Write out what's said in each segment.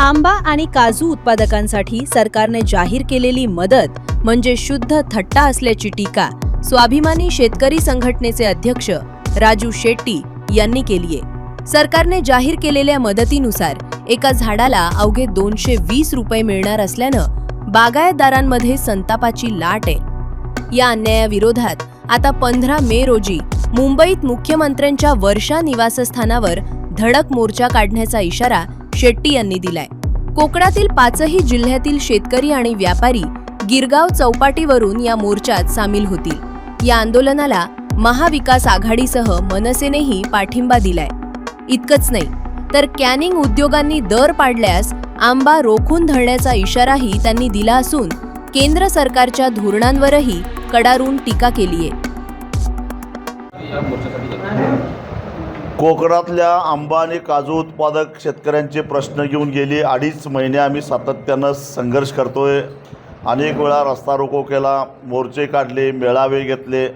आंबा आणि काजू उत्पादकांसाठी सरकारने जाहीर केलेली मदत म्हणजे शुद्ध थट्टा असल्याची टीका स्वाभिमानी शेतकरी संघटनेचे अध्यक्ष राजू शेट्टी यांनी केली आहे। सरकारने जाहीर केलेल्या मदतीनुसार एका झाडाला अवघे 220 रुपये मिळणार असल्यानं बागायतदारांमध्ये संतापाची लाट आहे। या अन्यायाविरोधात आता 15 मे रोजी मुंबईत मुख्यमंत्र्यांच्या वर्षा निवासस्थानावर धडक मोर्चा काढण्याचा इशारा शेट्टी यांनी दिलाय। कोकणातील 5ही जिल्ह्यातील शेतकरी आणि व्यापारी गिरगाव चौपाटीवरून या मोर्चात सामील होतील। या आंदोलनाला महाविकास आघाडीसह मनसेनेही पाठिंबा दिलाय। इतकंच नाही तर कॅनिंग उद्योगांनी दर पाडल्यास आंबा रोखून धरण्याचा इशाराही त्यांनी दिला असून केंद्र सरकारच्या धोरणांवरही कडाडून टीका केली आहे। कोकणातल्या आंबा आणि काजू उत्पादक शेतकऱ्यांचे प्रश्न घेऊन गेली 2.5 महिने आम्ही सातत्यानं संघर्ष करतोय। अनेक वेळा रस्ता रोको केला, मोर्चे काढले, मेळावे घेतले,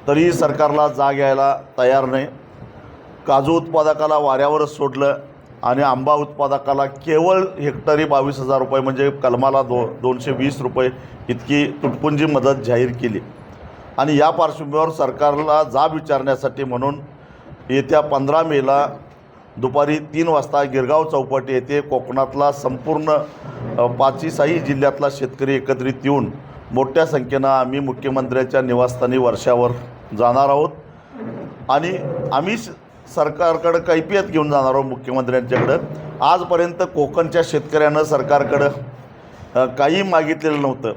तरी सरकारला जाग यायला तयार नाही। काजू उत्पादकाला वाऱ्यावरच सोडलं आणि आंबा उत्पादकाला केवळ हेक्टरी 22,000 रुपये म्हणजे कलमाला 220 रुपये इतकी तुटपुंजी मदत जाहीर केली। आणि या पार्श्वभूमीवर सरकारला जाब विचारण्यासाठी म्हणून येत्या 15 मेला दुपारी 3 वाजता गिरगाव चौपाटी येथे कोकणातला संपूर्ण 5ही जिल्ह्यातला शेतकरी एकत्रित येऊन मोठ्या संख्येनं आम्ही मुख्यमंत्र्यांच्या निवासस्थानी वर्षावर जाणार आहोत। आणि आम्ही सरकारकडे कैफियत घेऊन जाणार आहोत मुख्यमंत्र्यांच्याकडं। आजपर्यंत कोकणच्या शेतकऱ्यानं सरकारकडं काही मागितलेलं नव्हतं।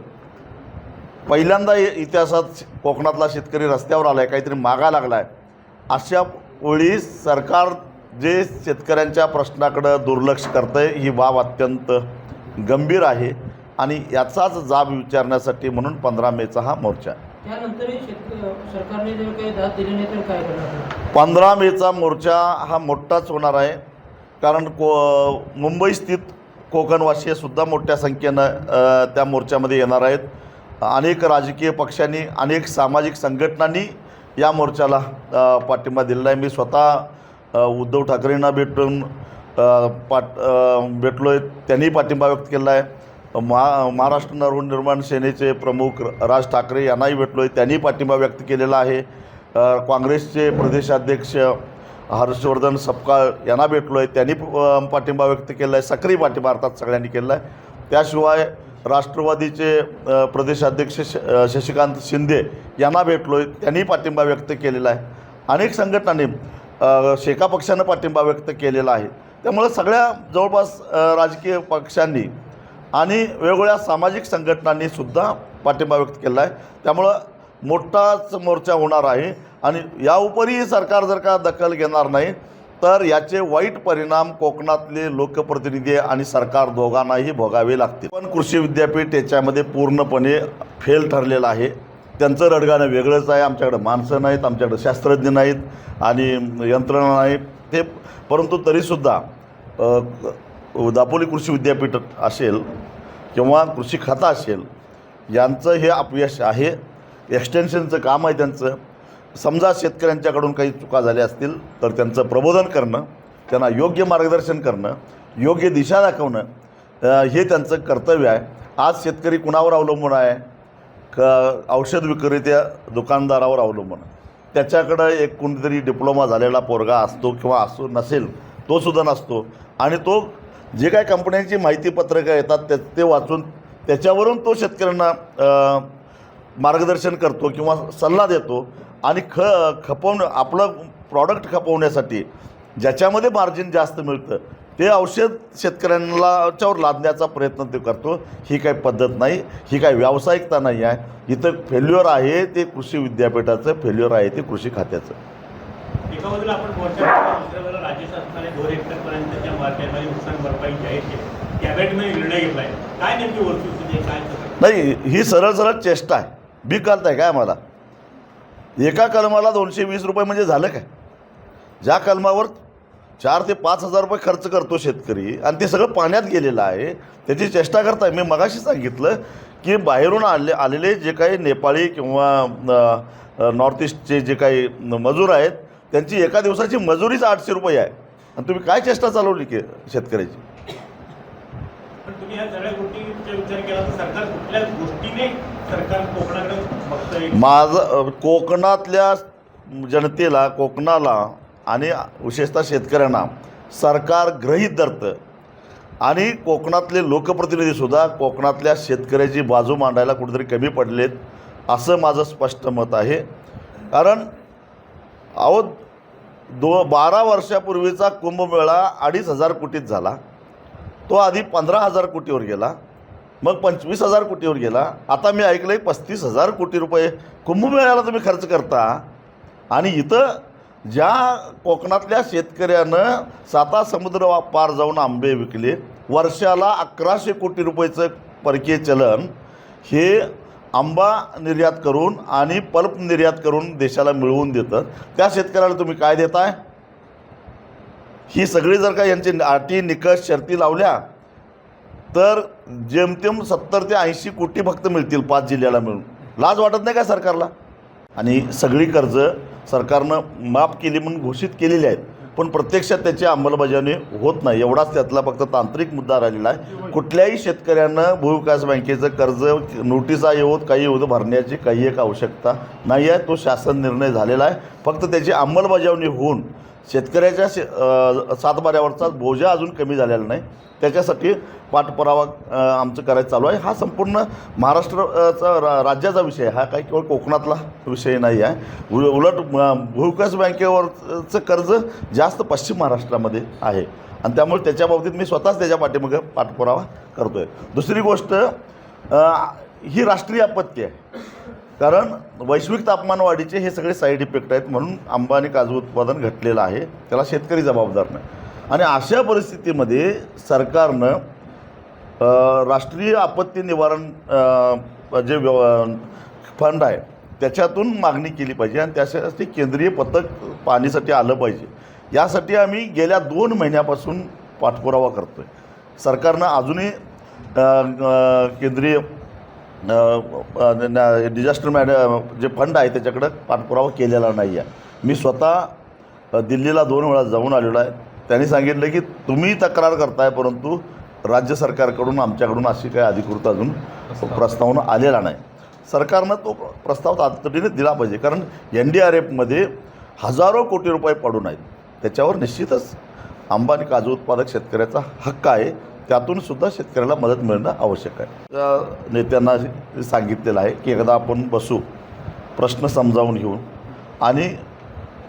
पहिल्यांदा इतिहासात कोकणातला शेतकरी रस्त्यावर आला आहे, काहीतरी मागा लागला आहे। अशा वेळी सरकार जे शेतकऱ्यांच्या प्रश्नाकडं दुर्लक्ष करतं आहे, ही बाब अत्यंत गंभीर आहे आणि याचाच जाब विचारण्यासाठी म्हणून 15 मेचा हा मोर्चा। त्यानंतरही सरकारने जर काही दाद दिली नाही तर काय करणार? 15 मेचा मोर्चा हा मोठाच होणार आहे, कारण मुंबई स्थित कोकणवासी सुद्धा मोठ्या संख्येनं त्या मोर्चामध्ये येणार आहेत। अनेक राजकीय पक्षांनी, अनेक सामाजिक संघटनांनी या मोर्चाला पाठिंबा दिलेला आहे। मी स्वतः उद्धव ठाकरेंना भेटून भेटलो आहे, त्यांनी पाठिंबा व्यक्त केला आहे। महाराष्ट्र नवनिर्माण सेनेचे प्रमुख राज ठाकरे यांनाही भेटलो आहे, त्यांनी पाठिंबा व्यक्त केलेला आहे। काँग्रेसचे प्रदेशाध्यक्ष हर्षवर्धन सपकाळ यांना भेटलो आहे, त्यांनी पाठिंबा व्यक्त केला आहे। सक्रिय पाठिंबा अर्थात सगळ्यांनी केला आहे। त्याशिवाय राष्ट्रवादीचे प्रदेशाध्यक्ष शशिकांत शिंदे यांना भेटलो आहे, त्यांनी पाठिंबा व्यक्त केलेला आहे। अनेक संघटनांनी, शेका पक्षानं पाठिंबा व्यक्त केलेला आहे। त्यामुळे सगळ्या जवळपास राजकीय पक्षांनी आणि वेगवेगळ्या सामाजिक संघटनांनी सुद्धा पाठिंबा व्यक्त केला आहे। त्यामुळं मोठाच मोर्चा होणार आहे आणि याउपरी सरकार जर का दखल घेणार नाही तर याचे वाईट परिणाम कोकणातले लोकप्रतिनिधी आणि सरकार दोघांनाही भोगावे लागतील। पण कृषी विद्यापीठ याच्यामध्ये पूर्णपणे फेल ठरलेलं आहे। त्यांचं रडगाणं वेगळंच आहे। आमच्याकडे माणसं नाहीत, आमच्याकडे शास्त्रज्ञ नाहीत आणि यंत्रणा नाहीत ते, परंतु तरीसुद्धा दापोली कृषी विद्यापीठ असेल किंवा कृषी खातं असेल, यांचं हे अपयश आहे। एक्सटेन्शनचं काम आहे त्यांचं। समजा शेतकऱ्यांच्याकडून काही चुका झाल्या असतील तर त्यांचं प्रबोधन करणं, त्यांना योग्य मार्गदर्शन करणं, योग्य दिशा दाखवणं हे त्यांचं कर्तव्य आहे। आज शेतकरी कुणावर अवलंबून आहे? औषध विक्रेत्या दुकानदारावर अवलंबून आहे। त्याच्याकडं एक कोणीतरी डिप्लोमा झालेला पोरगा असतो किंवा असो नसेल, तो सुद्धा नसतो आणि तो जे काही कंपन्यांची माहितीपत्रकं येतात ते वाचून त्याच्यावरून तो शेतकऱ्यांना मार्गदर्शन करतो किंवा सल्ला देतो आणि खपवणं आपलं प्रॉडक्ट खपवण्यासाठी ज्याच्यामध्ये मार्जिन जास्त मिळतं ते औषध शेतकऱ्यांच्यावर लादण्याचा प्रयत्न ते करतो। ही काही पद्धत नाही, ही काही व्यावसायिकता नाही आहे। इथं फेल्युअर आहे ते कृषी विद्यापीठाचं, फेल्युअर आहे ते कृषी खात्याचं। एका बाजूला आपण दुसऱ्या बाजूला राज्य शासनाने 2 हेक्टरपर्यंतच्या मार्केटमध्ये नुकसान भरपाई जाहीर केली, कॅबिनेटने निर्णय घेतला आहे। काय नेमकी वस्तुस्थिती आहे, काय नाही? ही सरळ चेष्टा आहे। बी करताय काय आम्हाला? एका कलमाला 220 रुपये म्हणजे झालं काय? ज्या कलमावर 4 ते 5 हजार रुपये खर्च करतो शेतकरी आणि ते सगळं पाण्यात गेलेलं आहे, त्याची चेष्टा करताय। मी मगाशी सांगितलं की बाहेरून आलेले जे काही नेपाळी किंवा नॉर्थ ईस्टचे जे काही मजूर आहेत त्यांची एका दिवसाची मजुरीच 800 रुपये आहे आणि तुम्ही काय चेष्टा चालवली की शेतकऱ्याची? तुम्ही ह्या सगळ्या गोष्टींचा विचार केला तर सरकार कुठल्या गोष्टीने सरकार कोकणाकडे बघतंय? माझं कोकणातल्या जनतेला, कोकणाला आणि विशेषतः शेतकऱ्यांना सरकार गृहीत धरतं आणि कोकणातले लोकप्रतिनिधीसुद्धा कोकणातल्या शेतकऱ्याची बाजू मांडायला कुठेतरी कमी पडलेत असं माझं स्पष्ट मत आहे. कारण 12 वर्षापूर्वीचा कुंभमेळा 2,500 कोटीत झाला. तो आधी 15,000 कोटीवर गेला, मग 25,000 कोटीवर गेला. आता मी ऐकलं आहे 35,000 कोटी रुपये कुंभमेळ्याला तुम्ही खर्च करता आणि इथं ज्या कोकणातल्या शेतकऱ्यानं 7 समुद्र पार जाऊन आंबे विकले, वर्षाला 1,100 कोटी रुपयेचं परकीय चलन हे आंबा निर्यात करून आणि पल्प निर्यात करून देशाला मिळवून देतं. त्या शेतकऱ्याला तुम्ही काय देताय? ही सगळी जर का यांची अटी निकष शर्ती लावल्या तर जेमतेम 70 ते 80 कोटी फक्त मिळतील 5 जिल्ह्याला मिळून. लाज वाटत नाही का सरकारला? आणि सगळी कर्ज सरकारनं माफ केली म्हणून घोषित केलेली आहेत, पण प्रत्यक्षात त्याची अंमलबजावणी होत नाही. एवढाच त्यातला फक्त तांत्रिक मुद्दा राहिलेला आहे. कुठल्याही शेतकऱ्यानं भूविकास बँकेचं कर्ज नोटिसा येऊत काही होतं भरण्याची काही एक आवश्यकता नाही आहे. तो शासन निर्णय झालेला आहे. फक्त त्याची अंमलबजावणी होऊन शेतकऱ्याच्या सातबाऱ्यावरचा बोजा अजून कमी झालेला नाही. त्याच्यासाठी पाठपुरावा आमचं करायचं चालू आहे. हा संपूर्ण महाराष्ट्राचा राज्याचा विषय आहे, हा काही केवळ कोकणातला विषय नाही आहे. उलट भूविकास बँकेवरचं कर्ज जास्त पश्चिम महाराष्ट्रामध्ये आहे आणि त्यामुळे त्याच्या बाबतीत मी स्वतःच त्याच्या पाठीमागे पाठपुरावा करतो आहे. दुसरी गोष्ट, ही राष्ट्रीय आपत्ती आहे. कारण वैश्विक तापमानवाढीचे हे सगळे साईड इफेक्ट आहेत, म्हणून आंबा आणि काजू उत्पादन घटलेलं आहे. त्याला शेतकरी जबाबदार नाही. आणि अशा परिस्थितीमध्ये सरकारनं राष्ट्रीय आपत्ती निवारण जे फंड आहे त्याच्यातून मागणी केली पाहिजे आणि त्यासाठी केंद्रीय पथक पाहणीसाठी आलं पाहिजे. यासाठी आम्ही गेल्या 2 महिन्यापासून पाठपुरावा करतो आहे. सरकारनं अजूनही केंद्रीय डिझास्टर जे फंड आहे त्याच्याकडं पाठपुरावा केलेला नाही आहे. मी स्वतः दिल्लीला 2 वेळा जाऊन आलेलो आहे. त्यांनी सांगितलं की तुम्ही तक्रार करताय, परंतु राज्य सरकारकडून आमच्याकडून अशी काही अधिकृत अजून प्रस्तावना आलेला नाही. सरकारनं तो प्रस्ताव तातडीने दिला पाहिजे. कारण NDRFमध्ये हजारो कोटी रुपये पडून आहेत. त्याच्यावर निश्चितच आंबा आणि काजू उत्पादक शेतकऱ्याचा हक्क आहे. त्यातूनसुद्धा शेतकऱ्याला मदत मिळणं आवश्यक आहे. नेत्यांना सांगितलेलं आहे की एकदा आपण बसू, प्रश्न समजावून घेऊन, आणि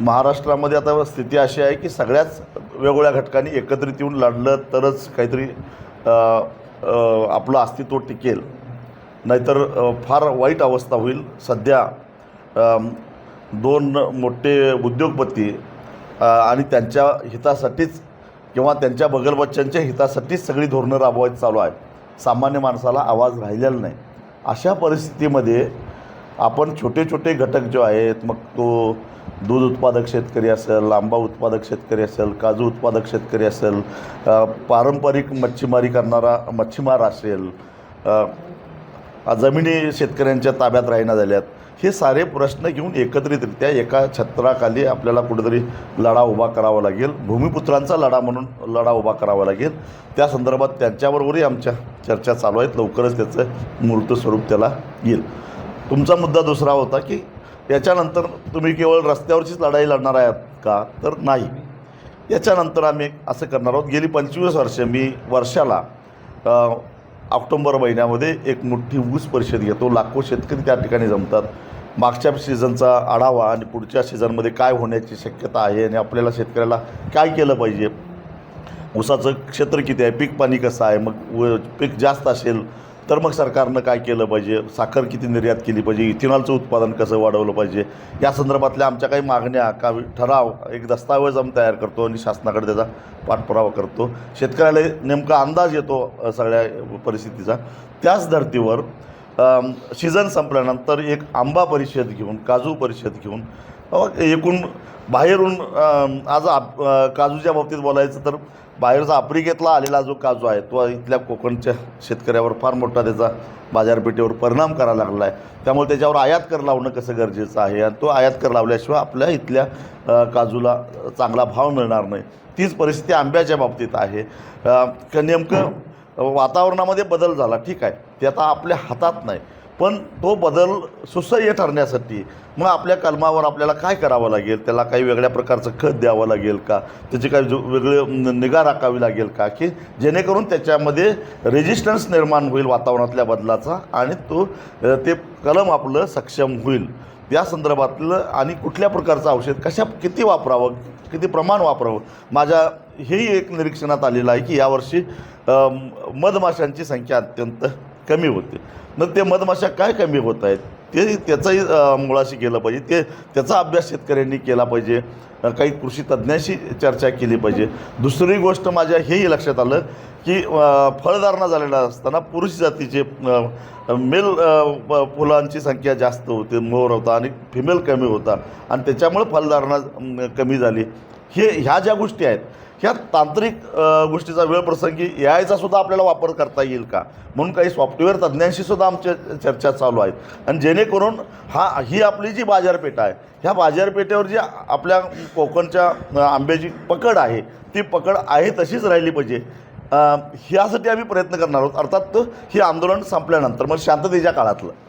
महाराष्ट्रामध्ये आता स्थिती अशी आहे की सगळ्याच वेगवेगळ्या घटकांनी एकत्रित येऊन लढलं तरच काहीतरी आपलं अस्तित्व टिकेल, नाहीतर फार वाईट अवस्था होईल. सध्या 2 मोठे उद्योगपती आणि त्यांच्या हितासाठीच किंवा त्यांच्या बगलबच्च्यांच्या हितासाठीच सगळी धोरणं राबवायची चालू आहे. सामान्य माणसाला आवाज राहिलेला नाही. अशा परिस्थितीमध्ये आपण छोटे छोटे घटक जे आहेत, मग तो दूध उत्पादक शेतकरी असेल, आंबा उत्पादक शेतकरी असेल, काजू उत्पादक शेतकरी असेल, पारंपरिक मच्छीमारी करणारा मच्छीमार असेल, जमिनी शेतकऱ्यांच्या ताब्यात राहिना झाल्यात, हे सारे प्रश्न घेऊन एकत्रितरित्या एका छत्राखाली आपल्याला कुठेतरी लढा उभा करावा लागेल. भूमिपुत्रांचा लढा म्हणून लढा उभा करावा लागेल. त्या संदर्भात त्यांच्याबरोबरही आमच्या चर्चा चालू आहेत. लवकरच त्याचं मूर्त स्वरूप त्याला येईल. तुमचा मुद्दा दुसरा होता की याच्यानंतर तुम्ही केवळ रस्त्यावरचीच लढाई लढणार आहात का? तर नाही. याच्यानंतर आम्ही असं करणार आहोत. गेली 25 वर्षे मी वर्षाला ऑक्टोबर महिन्यामध्ये एक मोठी ऊस परिषद घेतो. लाखो शेतकरी त्या ठिकाणी जमतात. मागच्या सीझनचा आढावा आणि पुढच्या सीझनमध्ये काय होण्याची शक्यता आहे आणि आपल्याला शेतकऱ्याला काय केलं पाहिजे, ऊसाचं क्षेत्र किती आहे, पीक पाणी कसं आहे, मग पीक जास्त असेल तर मग सरकारनं काय केलं पाहिजे, साखर किती निर्यात केली पाहिजे, इथेनॉलचं उत्पादन कसं वाढवलं पाहिजे, या संदर्भातल्या आमच्या काही मागण्या का ठराव एक दस्तावेज आम्ही तयार करतो आणि शासनाकडे त्याचा पाठपुरावा करतो. शेतकऱ्याला नेमका अंदाज येतो सगळ्या परिस्थितीचा. त्याच धर्तीवर सीझन संपल्यानंतर एक आंबा परिषद घेऊन, काजू परिषद घेऊन, एकूण बाहेरून आज काजूच्या बाबतीत बोलायचं तर बाहेरचा आफ्रिकेतला आलेला जो काजू आहे तो इथल्या कोकणच्या शेतकऱ्यावर फार मोठा त्याचा बाजारपेठेवर परिणाम करायला लागला आहे. त्यामुळे त्याच्यावर आयात कर लावणं कसं गरजेचं आहे आणि तो आयात कर लावल्याशिवाय आपल्या इथल्या काजूला चांगला भाव मिळणार नाही. तीच परिस्थिती आंब्याच्या बाबतीत आहे. नेमकं वातावरणामध्ये बदल झाला, ठीक आहे, ते आता आपल्या हातात नाही, पण तो बदल सुसह्य ठरण्यासाठी मग आपल्या कलमावर आपल्याला काय करावं लागेल, त्याला काही वेगळ्या प्रकारचं खत द्यावं लागेल का, त्याची काही वेगळी निगा राखावी लागेल का, की जेणेकरून त्याच्यामध्ये रेजिस्टन्स निर्माण होईल वातावरणातल्या बदलाचा आणि ते कलम आपलं सक्षम होईल. या संदर्भातलं आणि कुठल्या प्रकारचं औषध किती वापरावं, किती प्रमाण वापरावं, माझ्या हेही एक निरीक्षणात आलेलं आहे की यावर्षी मधमाशांची संख्या अत्यंत कमी होते. मग ते मधमाशा काय कमी होत आहेत त्याचंही मुळाशी केलं पाहिजे, त्याचा अभ्यास शेतकऱ्यांनी केला पाहिजे, काही कृषी तज्ज्ञांशी चर्चा केली पाहिजे. दुसरी गोष्ट माझ्या हेही लक्षात आलं की फळधारणा झालेला असताना पुरुष जातीचे मेल फुलांची संख्या जास्त होते, मोर होता आणि फिमेल कमी होता आणि त्याच्यामुळे फलधारणा कमी झाली. ह्या ज्या गोष्टी आहेत ह्या तांत्रिक गोष्टीचा वेळप्रसंगी AIचा सुद्धा आपल्याला वापर करता येईल का म्हणून काही सॉफ्टवेअर तज्ज्ञांशी सुद्धा आमच्या चर्चा चालू आहेत आणि जेणेकरून ही आपली जी बाजारपेठ आहे ह्या बाजारपेठेवर जी आपल्या कोकणच्या आंब्याची पकड आहे ती पकड आहे तशीच राहिली पाहिजे. ह्यासाठी आम्ही प्रयत्न करणार आहोत. अर्थात हे आंदोलन संपल्यानंतर मग शांततेच्या काळातलं